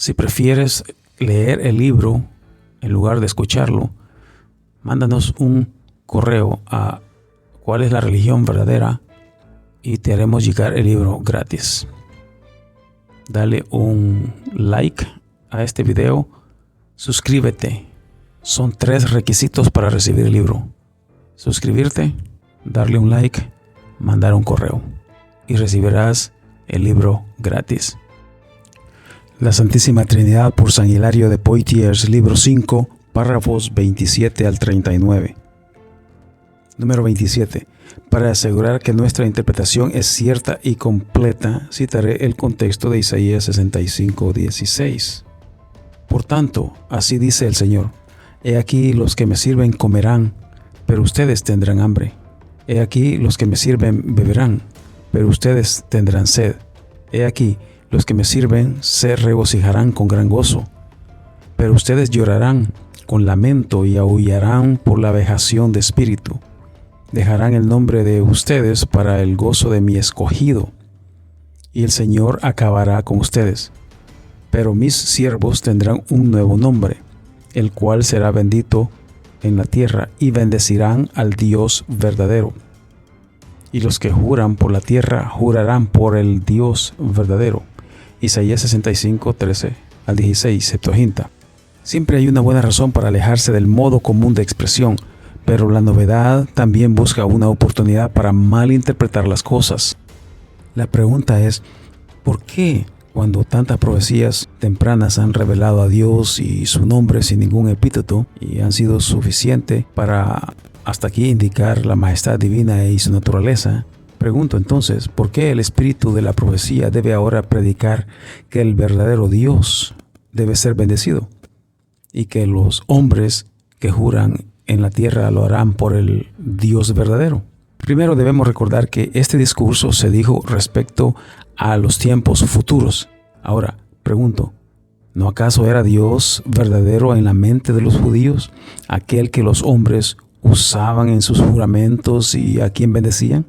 Si prefieres leer el libro en lugar de escucharlo, mándanos un correo a ¿cuál es la religión verdadera? Y te haremos llegar el libro gratis. Dale un like a este video, suscríbete. Son 3 requisitos para recibir el libro: suscribirte, darle un like, mandar un correo, y recibirás el libro gratis. La Santísima Trinidad por San Hilario de Poitiers, libro 5, párrafos 27 al 39. Número 27. Para asegurar que nuestra interpretación es cierta y completa, citaré el contexto de Isaías 65:16. Por tanto, así dice el Señor: He aquí los que me sirven comerán, pero ustedes tendrán hambre. He aquí los que me sirven beberán, pero ustedes tendrán sed. He aquí los que me sirven se regocijarán con gran gozo, pero ustedes llorarán con lamento y aullarán por la vejación de espíritu. Dejarán el nombre de ustedes para el gozo de mi escogido, y el Señor acabará con ustedes. Pero mis siervos tendrán un nuevo nombre, el cual será bendito en la tierra, y bendecirán al Dios verdadero. Y los que juran por la tierra jurarán por el Dios verdadero. Isaías 65:13 al 16, Septuaginta. Siempre hay una buena razón para alejarse del modo común de expresión, pero la novedad también busca una oportunidad para malinterpretar las cosas. La pregunta es, ¿por qué cuando tantas profecías tempranas han revelado a Dios y su nombre sin ningún epíteto y han sido suficiente para hasta aquí indicar la majestad divina y su naturaleza? Pregunto entonces, ¿por qué el espíritu de la profecía debe ahora predicar que el verdadero Dios debe ser bendecido y que los hombres que juran en la tierra lo harán por el Dios verdadero? Primero debemos recordar que este discurso se dijo respecto a los tiempos futuros. Ahora, pregunto, ¿no acaso era Dios verdadero en la mente de los judíos, aquel que los hombres usaban en sus juramentos y a quien bendecían?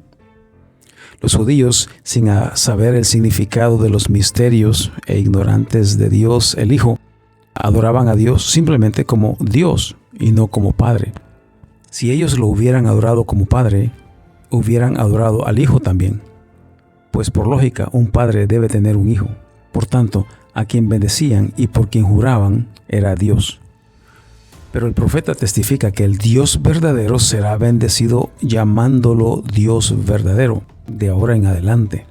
Los judíos, sin saber el significado de los misterios e ignorantes de Dios el Hijo, adoraban a Dios simplemente como Dios y no como Padre. Si ellos lo hubieran adorado como Padre, hubieran adorado al Hijo también, pues por lógica un padre debe tener un hijo. Por tanto, a quien bendecían y por quien juraban era Dios. Pero el profeta testifica que el Dios verdadero será bendecido llamándolo Dios verdadero de ahora en adelante.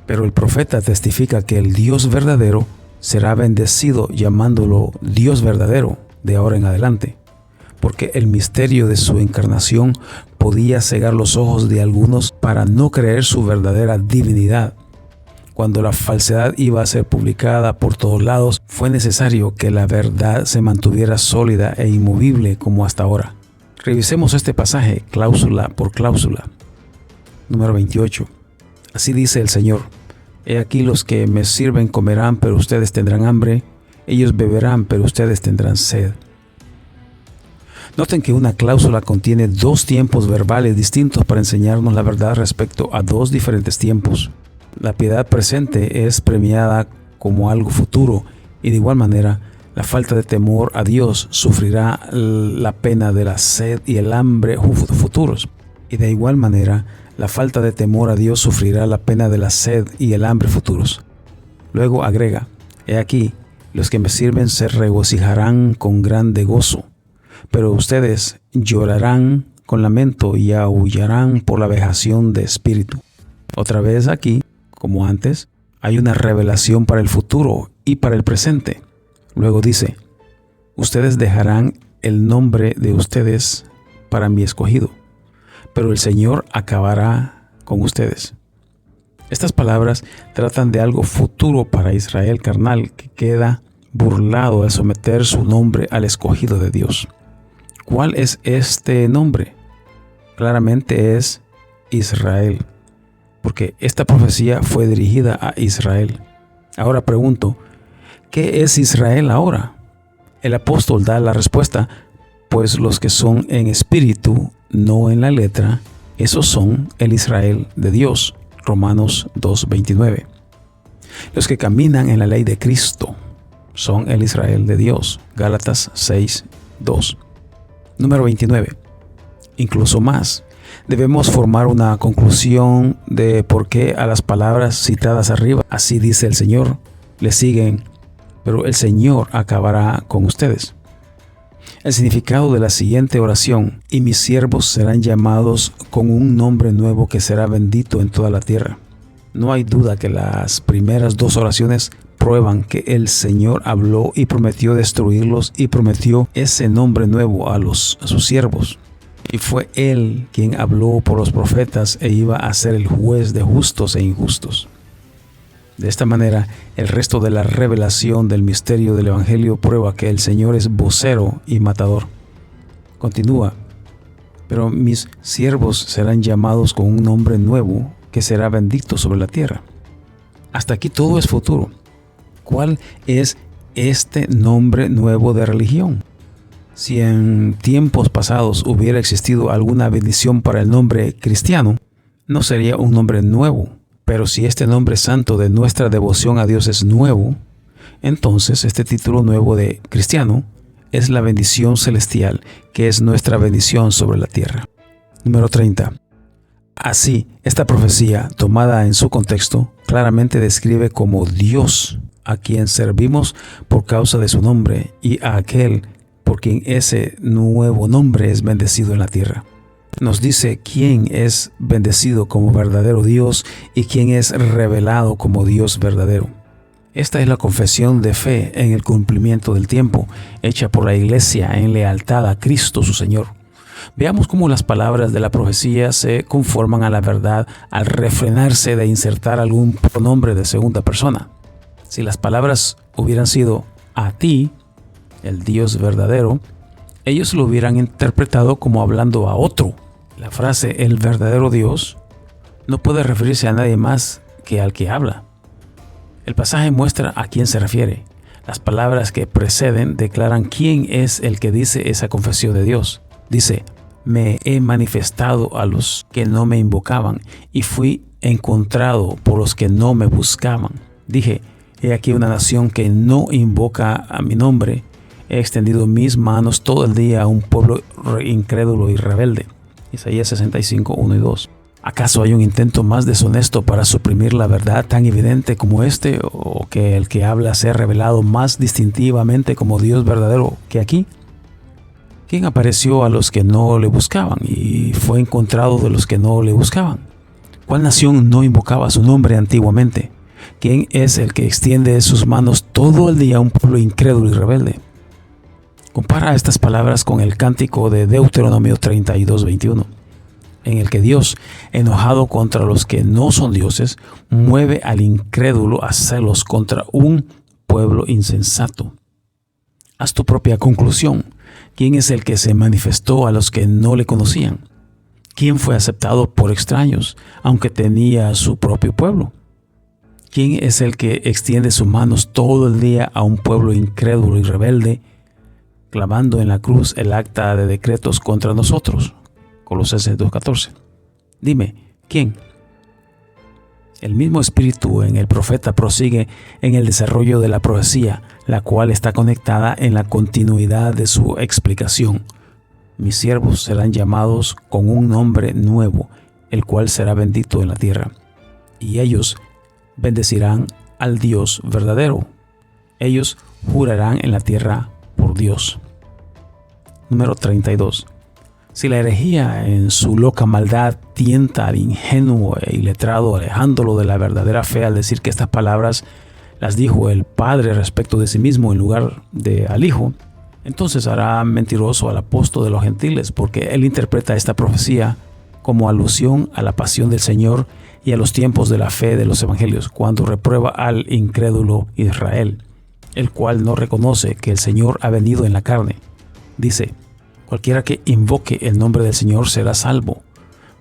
Pero el profeta testifica que el Dios verdadero será bendecido llamándolo Dios verdadero de ahora en adelante, porque el misterio de su encarnación podía cegar los ojos de algunos para no creer su verdadera divinidad. Cuando la falsedad iba a ser publicada por todos lados, fue necesario que la verdad se mantuviera sólida e inmovible como hasta ahora. Revisemos este pasaje cláusula por cláusula. Número 28. Así dice el Señor: He aquí los que me sirven comerán, pero ustedes tendrán hambre. Ellos beberán, pero ustedes tendrán sed. Noten que una cláusula contiene 2 tiempos verbales distintos para enseñarnos la verdad respecto a 2 diferentes tiempos. La piedad presente es premiada como algo futuro, y de igual manera, la falta de temor a Dios sufrirá la pena de la sed y el hambre futuros. Y de igual manera, la falta de temor a Dios sufrirá la pena de la sed y el hambre futuros. Luego agrega: He aquí, los que me sirven se regocijarán con grande gozo, pero ustedes llorarán con lamento y aullarán por la vejación de espíritu. Otra vez aquí, como antes, hay una revelación para el futuro y para el presente. Luego dice: ustedes dejarán el nombre de ustedes para mi escogido, pero el Señor acabará con ustedes. Estas palabras tratan de algo futuro para Israel carnal que queda burlado al someter su nombre al escogido de Dios. ¿Cuál es este nombre? Claramente es Israel, porque esta profecía fue dirigida a Israel. Ahora pregunto, ¿qué es Israel ahora? El apóstol da la respuesta: pues los que son en espíritu, no en la letra, esos son el Israel de Dios. Romanos 2:29. Los que caminan en la ley de Cristo. son el Israel de Dios. Gálatas 6:2. Número 29. Incluso más. Debemos formar una conclusión de por qué a las palabras citadas arriba, así dice el Señor, le siguen, pero el Señor acabará con ustedes. El significado de la siguiente oración: y mis siervos serán llamados con un nombre nuevo que será bendito en toda la tierra. No hay duda que las primeras dos oraciones prueban que el Señor habló y prometió destruirlos y prometió ese nombre nuevo a sus siervos. Y fue Él quien habló por los profetas e iba a ser el juez de justos e injustos. De esta manera, el resto de la revelación del misterio del Evangelio prueba que el Señor es vocero y matador. Continúa: pero mis siervos serán llamados con un nombre nuevo que será bendito sobre la tierra. Hasta aquí todo es futuro. ¿Cuál es este nombre nuevo de religión? Si en tiempos pasados hubiera existido alguna bendición para el nombre cristiano, no sería un nombre nuevo. Pero si este nombre santo de nuestra devoción a Dios es nuevo, entonces este título nuevo de cristiano es la bendición celestial, que es nuestra bendición sobre la tierra. Número 30. Así, esta profecía, tomada en su contexto, claramente describe como Dios a quien servimos por causa de su nombre y a aquel por quien ese nuevo nombre es bendecido en la tierra. Nos dice quién es bendecido como verdadero Dios y quién es revelado como Dios verdadero. Esta es la confesión de fe en el cumplimiento del tiempo, hecha por la Iglesia en lealtad a Cristo su Señor. Veamos cómo las palabras de la profecía se conforman a la verdad al refrenarse de insertar algún pronombre de segunda persona. Si las palabras hubieran sido a ti, el Dios verdadero, ellos lo hubieran interpretado como hablando a otro. La frase el verdadero Dios no puede referirse a nadie más que al que habla. El pasaje muestra a quién se refiere. Las palabras que preceden declaran quién es el que dice esa confesión de Dios. Dice: me he manifestado a los que no me invocaban y fui encontrado por los que no me buscaban. Dije: he aquí una nación que no invoca a mi nombre. He extendido mis manos todo el día a un pueblo incrédulo y rebelde. Isaías 65, 1 y 2. ¿Acaso hay un intento más deshonesto para suprimir la verdad tan evidente como este, o que el que habla sea revelado más distintivamente como Dios verdadero que aquí? ¿Quién apareció a los que no le buscaban y fue encontrado de los que no le buscaban? ¿Cuál nación no invocaba su nombre antiguamente? ¿Quién es el que extiende sus manos todo el día a un pueblo incrédulo y rebelde? Compara estas palabras con el cántico de Deuteronomio 32:21, en el que Dios, enojado contra los que no son dioses, mueve al incrédulo a celos contra un pueblo insensato. Haz tu propia conclusión. ¿Quién es el que se manifestó a los que no le conocían? ¿Quién fue aceptado por extraños, aunque tenía su propio pueblo? ¿Quién es el que extiende sus manos todo el día a un pueblo incrédulo y rebelde, clavando en la cruz el acta de decretos contra nosotros? Colosenses 2:14. Dime, ¿quién? El mismo espíritu en el profeta prosigue en el desarrollo de la profecía, la cual está conectada en la continuidad de su explicación. Mis siervos serán llamados con un nombre nuevo, el cual será bendito en la tierra. Y ellos bendecirán al Dios verdadero. Ellos jurarán en la tierra por Dios. Número 32. Si la herejía en su loca maldad tienta al ingenuo e iletrado, alejándolo de la verdadera fe al decir que estas palabras las dijo el Padre respecto de sí mismo en lugar de al Hijo, entonces hará mentiroso al apóstol de los gentiles, porque él interpreta esta profecía como alusión a la pasión del Señor y a los tiempos de la fe de los evangelios, cuando reprueba al incrédulo Israel, el cual no reconoce que el Señor ha venido en la carne. Dice: cualquiera que invoque el nombre del Señor será salvo.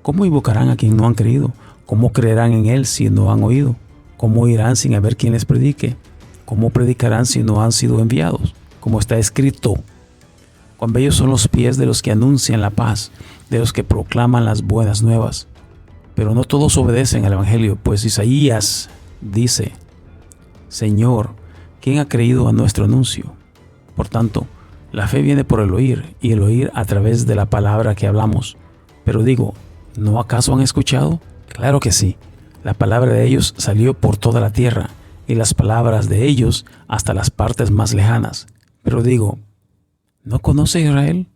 ¿Cómo invocarán a quien no han creído? ¿Cómo creerán en Él si no han oído? ¿Cómo irán sin haber quien les predique? ¿Cómo predicarán si no han sido enviados? Como está escrito: cuán bellos son los pies de los que anuncian la paz, de los que proclaman las buenas nuevas. Pero no todos obedecen al Evangelio, pues Isaías dice: Señor, ¿quién ha creído a nuestro anuncio? Por tanto, la fe viene por el oír, y el oír a través de la palabra que hablamos. Pero digo, ¿no acaso han escuchado? Claro que sí. La palabra de ellos salió por toda la tierra, y las palabras de ellos hasta las partes más lejanas. Pero digo, ¿no conoce Israel?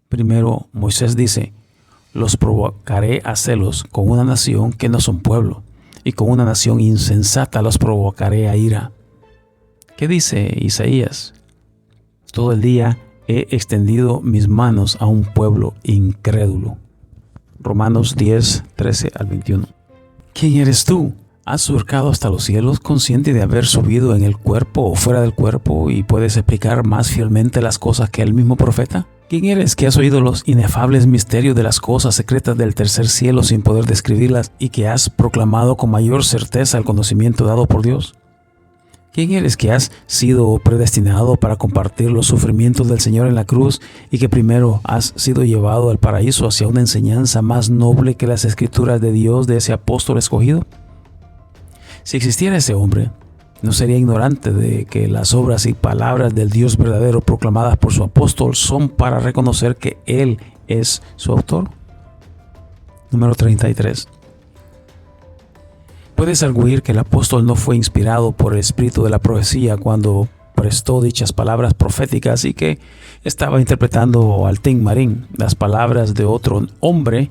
Primero, Moisés dice, los provocaré a celos con una nación que no son pueblo, y con una nación insensata los provocaré a ira. ¿Qué dice Isaías? Todo el día he extendido mis manos a un pueblo incrédulo. Romanos 10, 13 al 21. ¿Quién eres tú? ¿Has surcado hasta los cielos, consciente de haber subido en el cuerpo o fuera del cuerpo, y puedes explicar más fielmente las cosas que el mismo profeta? ¿Quién eres que has oído los inefables misterios de las cosas secretas del tercer cielo sin poder describirlas, y que has proclamado con mayor certeza el conocimiento dado por Dios? ¿Quién eres que has sido predestinado para compartir los sufrimientos del Señor en la cruz, y que primero has sido llevado al paraíso hacia una enseñanza más noble que las escrituras de Dios de ese apóstol escogido? Si existiera ese hombre, no sería ignorante de que las obras y palabras del Dios verdadero proclamadas por su apóstol son para reconocer que Él es su autor. Número 33. Puedes arguir que el apóstol no fue inspirado por el espíritu de la profecía cuando prestó dichas palabras proféticas, y que estaba interpretando al tin marín las palabras de otro hombre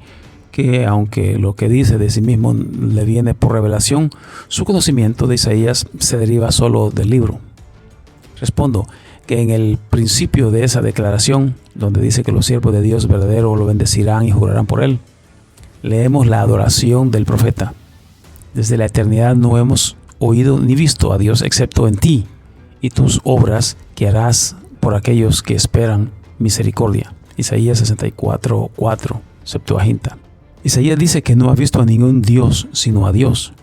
que, aunque lo que dice de sí mismo le viene por revelación, su conocimiento de Isaías se deriva solo del libro. Respondo que en el principio de esa declaración, donde dice que los siervos de Dios verdadero lo bendecirán y jurarán por él, leemos la adoración del profeta. Desde la eternidad no hemos oído ni visto a Dios excepto en ti y tus obras que harás por aquellos que esperan misericordia. Isaías 64, 4, Septuaginta. Isaías dice que no ha visto a ningún Dios sino a Dios,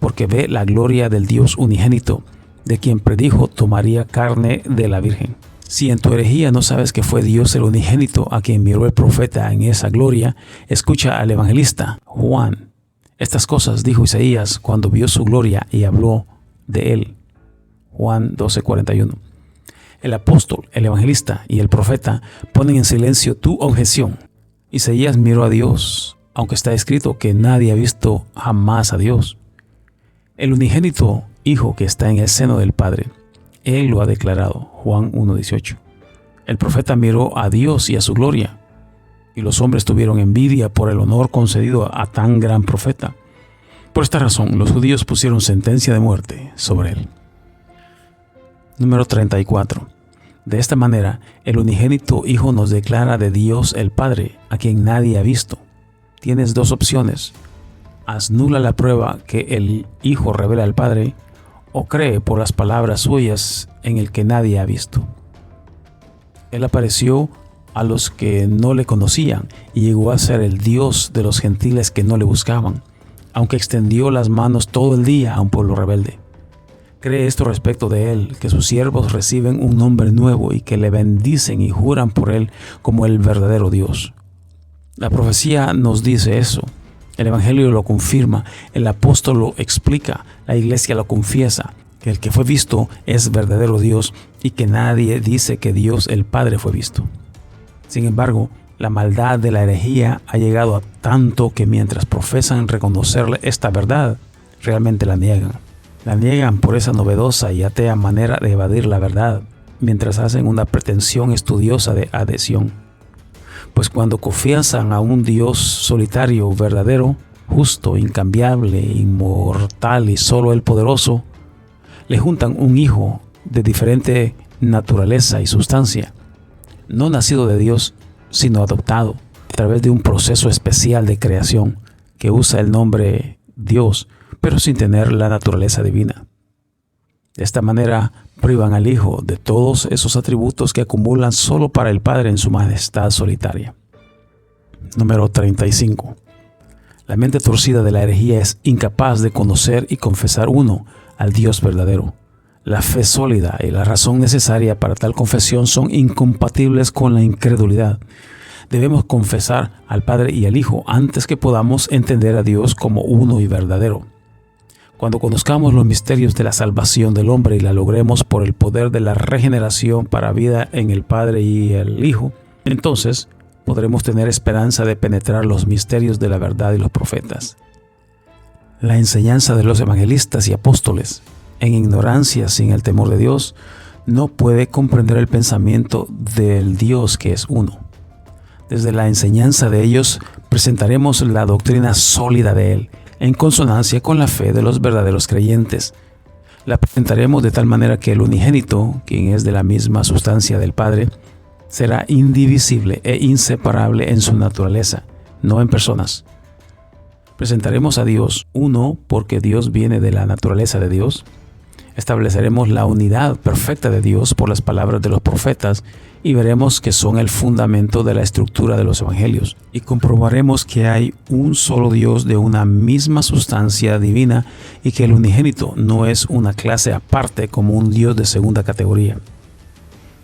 porque ve la gloria del Dios unigénito, de quien predijo tomaría carne de la Virgen. Si en tu herejía no sabes que fue Dios el unigénito a quien miró el profeta en esa gloria, escucha al evangelista Juan. Estas cosas dijo Isaías cuando vio su gloria y habló de él. Juan 12:41. El apóstol, el evangelista y el profeta ponen en silencio tu objeción. Isaías miró a Dios, aunque está escrito que nadie ha visto jamás a Dios. El unigénito Hijo que está en el seno del Padre, Él lo ha declarado. Juan 1:18. El profeta miró a Dios y a su gloria, y los hombres tuvieron envidia por el honor concedido a tan gran profeta. Por esta razón, los judíos pusieron sentencia de muerte sobre él. Número 34. De esta manera, el unigénito Hijo nos declara de Dios el Padre, a quien nadie ha visto. Tienes dos opciones: haz nula la prueba que el Hijo revela al Padre, o cree por las palabras suyas en el que nadie ha visto. Él apareció a los que no le conocían y llegó a ser el Dios de los gentiles que no le buscaban, aunque extendió las manos todo el día a un pueblo rebelde. Cree esto respecto de él, que sus siervos reciben un nombre nuevo y que le bendicen y juran por él como el verdadero Dios. La profecía nos dice eso. El Evangelio lo confirma, el apóstol lo explica, la iglesia lo confiesa, que el que fue visto es verdadero Dios y que nadie dice que Dios el Padre fue visto. Sin embargo, la maldad de la herejía ha llegado a tanto que mientras profesan reconocerle esta verdad, realmente la niegan. La niegan por esa novedosa y atea manera de evadir la verdad, mientras hacen una pretensión estudiosa de adhesión. Pues cuando confiesan a un Dios solitario, verdadero, justo, incambiable, inmortal y solo el poderoso, le juntan un hijo de diferente naturaleza y sustancia, no nacido de Dios, sino adoptado a través de un proceso especial de creación que usa el nombre Dios, pero sin tener la naturaleza divina. De esta manera privan al Hijo de todos esos atributos que acumulan solo para el Padre en su majestad solitaria. Número 35. La mente torcida de la herejía es incapaz de conocer y confesar uno al Dios verdadero. La fe sólida y la razón necesaria para tal confesión son incompatibles con la incredulidad. Debemos confesar al Padre y al Hijo antes que podamos entender a Dios como uno y verdadero. Cuando conozcamos los misterios de la salvación del hombre y la logremos por el poder de la regeneración para vida en el Padre y el Hijo, entonces podremos tener esperanza de penetrar los misterios de la verdad y los profetas. La enseñanza de los evangelistas y apóstoles, en ignorancia sin el temor de Dios, no puede comprender el pensamiento del Dios que es uno. Desde la enseñanza de ellos presentaremos la doctrina sólida de Él, en consonancia con la fe de los verdaderos creyentes. La presentaremos de tal manera que el unigénito, quien es de la misma sustancia del Padre, será indivisible e inseparable en su naturaleza, no en personas. Presentaremos a Dios uno porque Dios viene de la naturaleza de Dios. Estableceremos la unidad perfecta de Dios por las palabras de los profetas y veremos que son el fundamento de la estructura de los evangelios. Y comprobaremos que hay un solo Dios de una misma sustancia divina y que el unigénito no es una clase aparte como un Dios de segunda categoría.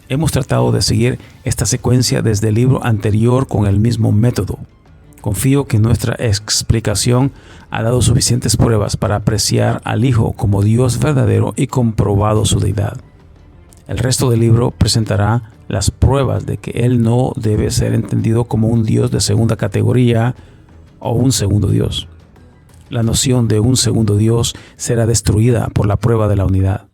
Hemos tratado de seguir esta secuencia desde el libro anterior con el mismo método. Confío que nuestra explicación ha dado suficientes pruebas para apreciar al Hijo como Dios verdadero y comprobado su deidad. El resto del libro presentará las pruebas de que Él no debe ser entendido como un Dios de segunda categoría o un segundo Dios. La noción de un segundo Dios será destruida por la prueba de la unidad.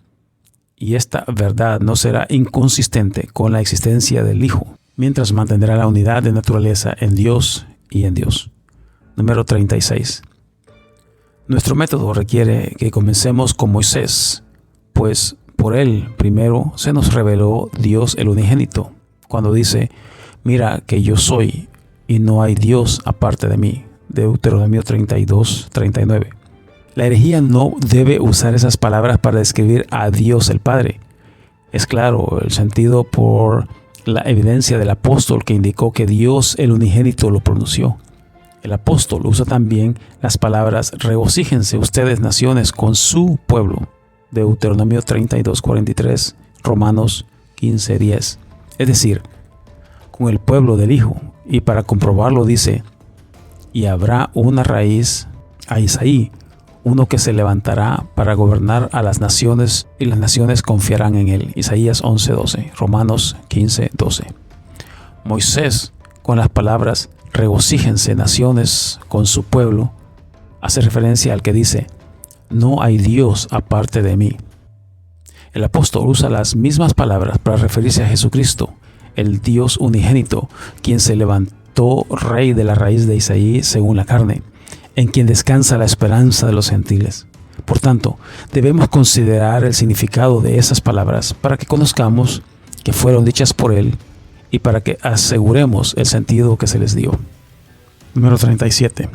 Y esta verdad no será inconsistente con la existencia del Hijo, mientras mantendrá la unidad de naturaleza en Dios y en Dios. Número 36. Nuestro método requiere que comencemos con Moisés, pues por él primero se nos reveló Dios el unigénito, cuando dice: mira que yo soy y no hay Dios aparte de mí. Deuteronomio 32:39. La herejía no debe usar esas palabras para describir a Dios el Padre. Es claro el sentido por la evidencia del apóstol que indicó que Dios el unigénito lo pronunció. El apóstol usa también las palabras: regocíjense ustedes naciones con su pueblo. Deuteronomio 32:43, Romanos 15:10. Es decir, con el pueblo del Hijo. Y para comprobarlo dice: y habrá una raíz a Isaí, uno que se levantará para gobernar a las naciones, y las naciones confiarán en él. Isaías 11:12, Romanos 15:12. Moisés, con las palabras regocíjense naciones con su pueblo, hace referencia al que dice: no hay Dios aparte de mí. El apóstol usa las mismas palabras para referirse a Jesucristo, el Dios unigénito, quien se levantó rey de la raíz de Isaí según la carne, en quien descansa la esperanza de los gentiles. Por tanto, debemos considerar el significado de esas palabras para que conozcamos que fueron dichas por Él y para que aseguremos el sentido que se les dio. Número 37.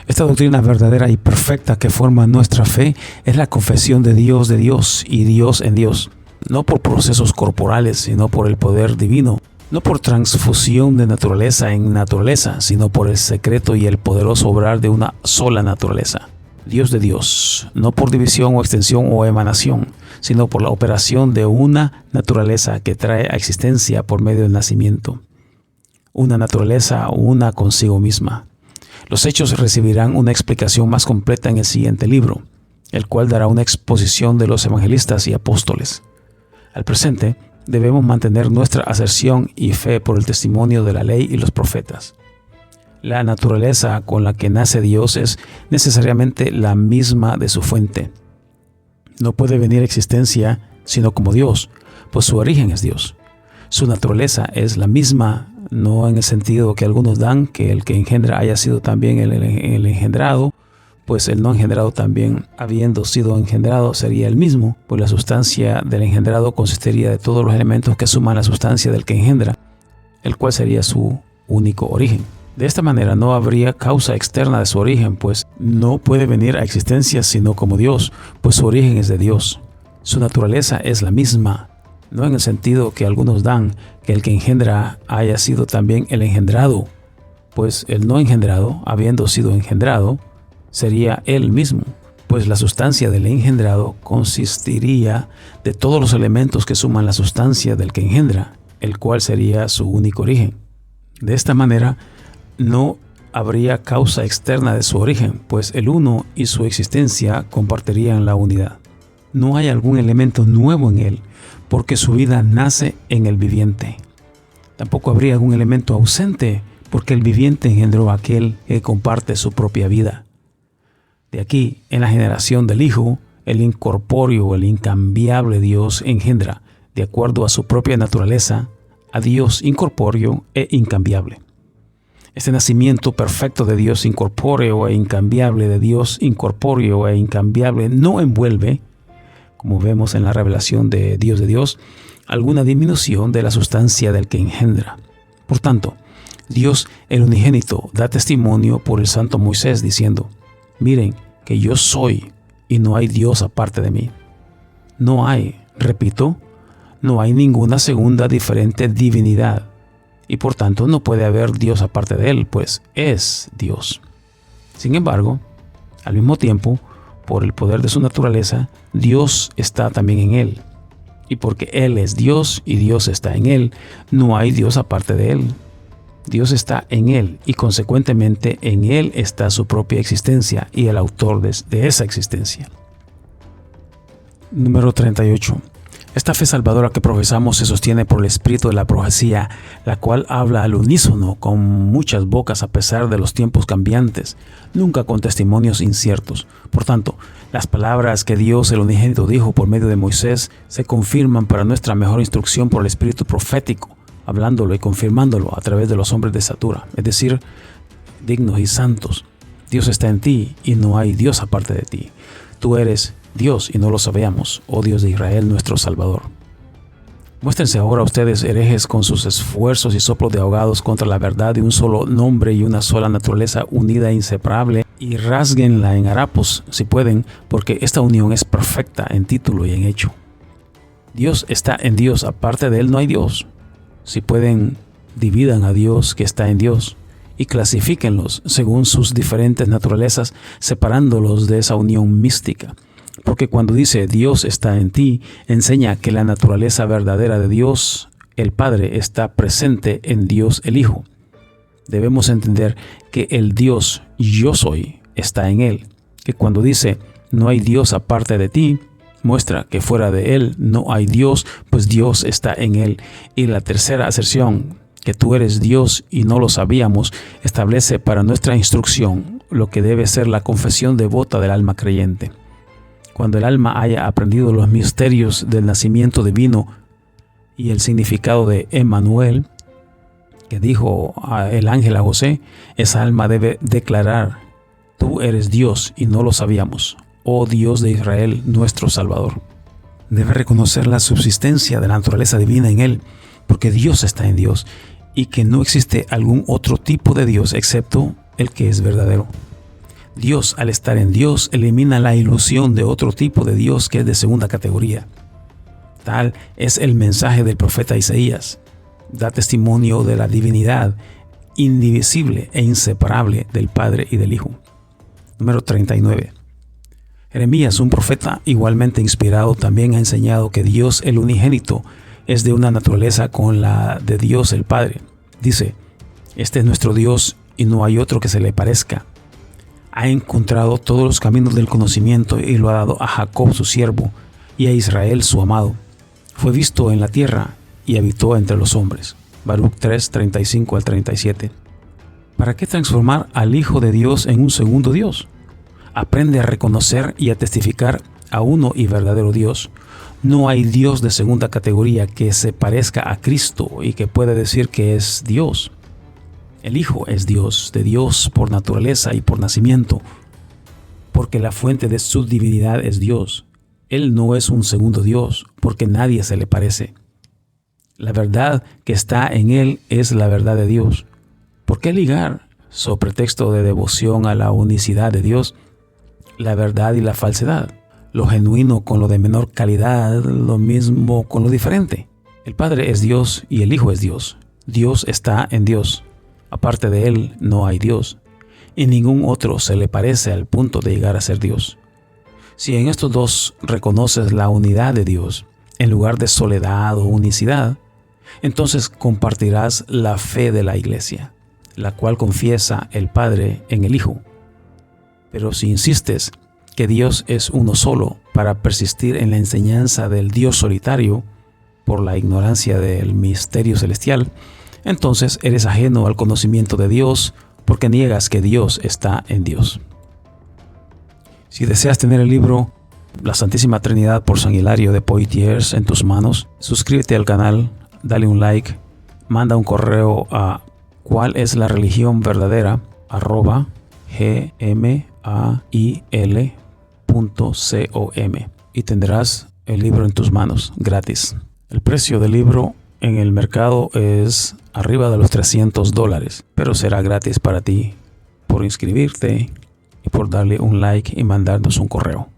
Esta doctrina verdadera y perfecta que forma nuestra fe es la confesión de Dios y Dios en Dios, no por procesos corporales, sino por el poder divino, no por transfusión de naturaleza en naturaleza, sino por el secreto y el poderoso obrar de una sola naturaleza. Dios de Dios, no por división o extensión o emanación, sino por la operación de una naturaleza que trae a existencia por medio del nacimiento. Una naturaleza una consigo misma. Los hechos recibirán una explicación más completa en el siguiente libro, el cual dará una exposición de los evangelistas y apóstoles. Al presente, debemos mantener nuestra aserción y fe por el testimonio de la ley y los profetas. La naturaleza con la que nace Dios es necesariamente la misma de su fuente. No puede venir a existencia sino como Dios, pues su origen es Dios. Su naturaleza es la misma, no en el sentido que algunos dan, que el que engendra haya sido también el engendrado, pues el no engendrado también, habiendo sido engendrado, sería el mismo, pues la sustancia del engendrado consistiría de todos los elementos que suman la sustancia del que engendra, el cual sería su único origen. De esta manera no habría causa externa de su origen, pues no puede venir a existencia sino como Dios, pues su origen es de Dios. Su naturaleza es la misma, no en el sentido que algunos dan, que el que engendra haya sido también el engendrado, pues el no engendrado, habiendo sido engendrado, sería él mismo, pues la sustancia del engendrado consistiría de todos los elementos que suman la sustancia del que engendra, el cual sería su único origen. De esta manera, no habría causa externa de su origen, pues el uno y su existencia compartirían la unidad. No hay algún elemento nuevo en él, porque su vida nace en el viviente. Tampoco habría algún elemento ausente, porque el viviente engendró a aquel que comparte su propia vida. De aquí, en la generación del Hijo, el incorpóreo, el incambiable Dios engendra, de acuerdo a su propia naturaleza, a Dios incorpóreo e incambiable. Este nacimiento perfecto de Dios incorpóreo e incambiable, de Dios incorpóreo e incambiable, no envuelve, como vemos en la revelación de Dios, alguna disminución de la sustancia del que engendra. Por tanto, Dios el unigénito da testimonio por el santo Moisés diciendo: miren que yo soy y no hay Dios aparte de mí. No hay, repito, no hay ninguna segunda diferente divinidad, y por tanto no puede haber Dios aparte de él, pues es Dios. Sin embargo, al mismo tiempo, por el poder de su naturaleza, Dios está también en él. Y porque Él es Dios y Dios está en Él, no hay Dios aparte de Él. Dios está en Él y consecuentemente en Él está su propia existencia y el autor de esa existencia. Número 38. Esta fe salvadora que profesamos se sostiene por el espíritu de la profecía, la cual habla al unísono con muchas bocas a pesar de los tiempos cambiantes, nunca con testimonios inciertos. Por tanto, las palabras que Dios el unigénito dijo por medio de Moisés se confirman para nuestra mejor instrucción por el espíritu profético, hablándolo y confirmándolo a través de los hombres de estatura, es decir, dignos y santos. Dios está en ti y no hay Dios aparte de ti. Tú eres Dios y no lo sabíamos, oh Dios de Israel, nuestro Salvador. Muéstrense ahora ustedes herejes con sus esfuerzos y soplos de ahogados contra la verdad de un solo nombre y una sola naturaleza unida e inseparable, y rásguenla en harapos si pueden, porque esta unión es perfecta en título y en hecho. Dios está en Dios, aparte de Él no hay Dios. Si pueden, dividan a Dios que está en Dios y clasifíquenlos según sus diferentes naturalezas, separándolos de esa unión mística. Porque cuando dice Dios está en ti, enseña que la naturaleza verdadera de Dios, el Padre, está presente en Dios el Hijo. Debemos entender que el Dios yo soy está en Él, que cuando dice no hay Dios aparte de ti, muestra que fuera de Él no hay Dios, pues Dios está en Él. Y la tercera aserción, que tú eres Dios y no lo sabíamos, establece para nuestra instrucción lo que debe ser la confesión devota del alma creyente. Cuando el alma haya aprendido los misterios del nacimiento divino y el significado de Emmanuel, que dijo el ángel a José, esa alma debe declarar: tú eres Dios y no lo sabíamos, oh Dios de Israel, nuestro Salvador. Debe reconocer la subsistencia de la naturaleza divina en él, porque Dios está en Dios y que no existe algún otro tipo de Dios excepto el que es verdadero. Dios, al estar en Dios, elimina la ilusión de otro tipo de Dios que es de segunda categoría. Tal es el mensaje del profeta Isaías. Da testimonio de la divinidad indivisible e inseparable del Padre y del Hijo. Número 39. Jeremías, un profeta igualmente inspirado, también ha enseñado que Dios el unigénito es de una naturaleza con la de Dios el Padre. Dice: este es nuestro Dios y no hay otro que se le parezca. Ha encontrado todos los caminos del conocimiento y lo ha dado a Jacob su siervo y a Israel su amado. Fue visto en la tierra y habitó entre los hombres. Baruch 3, 35 al 37. ¿Para qué transformar al Hijo de Dios en un segundo Dios? Aprende a reconocer y a testificar a uno y verdadero Dios. No hay Dios de segunda categoría que se parezca a Cristo y que pueda decir que es Dios. El Hijo es Dios, de Dios por naturaleza y por nacimiento, porque la fuente de su divinidad es Dios. Él no es un segundo Dios, porque nadie se le parece. La verdad que está en Él es la verdad de Dios. ¿Por qué ligar, sobre pretexto de devoción a la unicidad de Dios, la verdad y la falsedad? Lo genuino con lo de menor calidad, lo mismo con lo diferente. El Padre es Dios y el Hijo es Dios. Dios está en Dios. Aparte de Él no hay Dios, y ningún otro se le parece al punto de llegar a ser Dios. Si en estos dos reconoces la unidad de Dios, en lugar de soledad o unicidad, entonces compartirás la fe de la Iglesia. la cual confiesa el Padre en el Hijo. Pero si insistes que Dios es uno solo para persistir en la enseñanza del Dios solitario por la ignorancia del misterio celestial, entonces eres ajeno al conocimiento de Dios porque niegas que Dios está en Dios. Si deseas tener el libro La Santísima Trinidad por San Hilario de Poitiers en tus manos, suscríbete al canal, dale un like, manda un correo a ¿cuál es la religión verdadera? @gmail.com y tendrás el libro en tus manos gratis. El precio del libro en el mercado es arriba de los $300, pero será gratis para ti por inscribirte y por darle un like y mandarnos un correo.